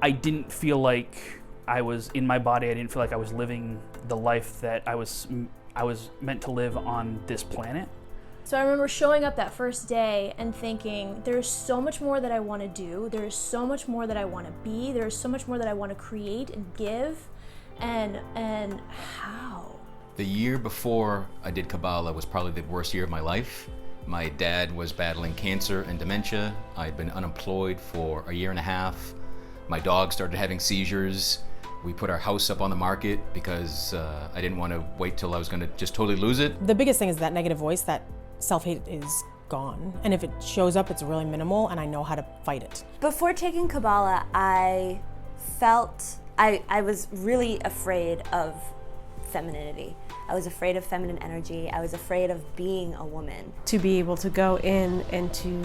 I didn't feel like I was in my body. I didn't feel like I was living the life that I was meant to live on this planet. So I remember showing up that first day and thinking, there's so much more that I want to do. There's so much more that I want to be. There's so much more that I want to create and give. And how? The year before I did Kabbalah was probably the worst year of my life. My dad was battling cancer and dementia. I'd been unemployed for a year and a half. My dog started having seizures. We put our house up on the market because I didn't want to wait till I was going to just totally lose it. The biggest thing is that negative voice, that self-hate is gone. And if it shows up, it's really minimal, and I know how to fight it. Before taking Kabbalah, I felt I was really afraid of femininity. I was afraid of feminine energy. I was afraid of being a woman. To be able to go in and to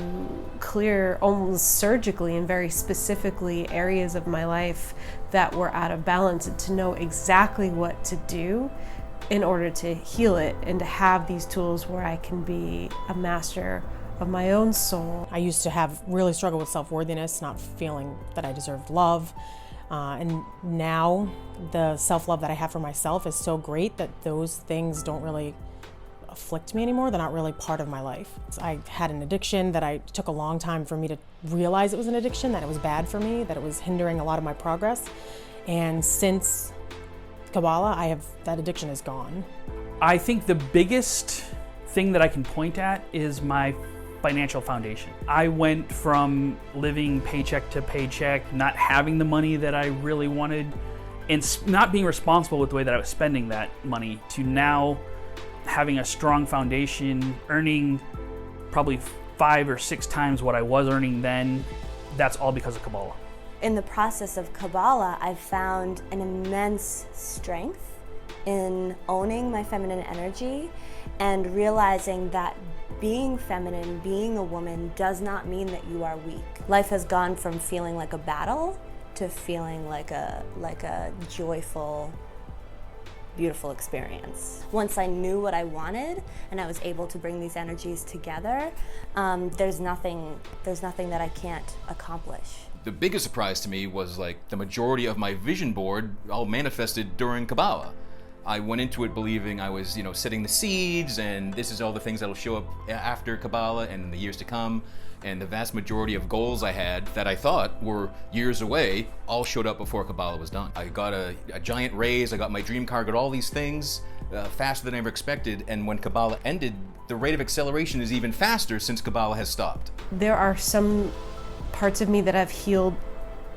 clear almost surgically and very specifically areas of my life that were out of balance, and to know exactly what to do in order to heal it, and to have these tools where I can be a master of my own soul. I used to have really struggled with self-worthiness, not feeling that I deserved love. And now the self-love that I have for myself is so great that those things don't really afflict me anymore. They're not really part of my life. I had an addiction that I took a long time for me to realize it was an addiction, that it was bad for me, that it was hindering a lot of my progress. And since Kabbalah, that addiction is gone. I think the biggest thing that I can point at is my financial foundation. I went from living paycheck to paycheck, not having the money that I really wanted, and not being responsible with the way that I was spending that money, to now having a strong foundation, earning probably 5 or 6 times what I was earning then. That's all because of Kabbalah. In the process of Kabbalah, I've found an immense strength in owning my feminine energy and realizing that being feminine, being a woman, does not mean that you are weak. Life has gone from feeling like a battle to feeling like a joyful, beautiful experience. Once I knew what I wanted and I was able to bring these energies together, there's nothing that I can't accomplish. The biggest surprise to me was like the majority of my vision board all manifested during Kabbalah. I went into it believing I was, setting the seeds, and this is all the things that'll show up after Kabbalah and in the years to come. And the vast majority of goals I had that I thought were years away all showed up before Kabbalah was done. I got a giant raise, I got my dream car, got all these things faster than I ever expected. And when Kabbalah ended, the rate of acceleration is even faster since Kabbalah has stopped. There are some parts of me that I've healed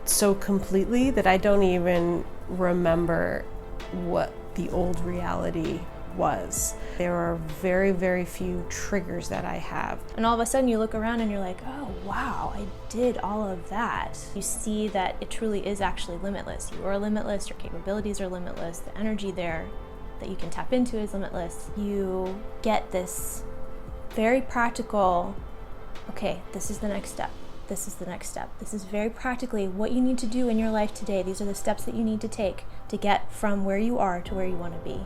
so completely that I don't even remember what the old reality was. There are very, very few triggers that I have. And all of a sudden you look around and you're like, oh wow, I did all of that. You see that it truly is actually limitless. You are limitless, your capabilities are limitless, the energy there that you can tap into is limitless. You get this very practical, okay, this is the next step. This is the next step. This is very practically what you need to do in your life today. These are the steps that you need to take to get from where you are to where you want to be.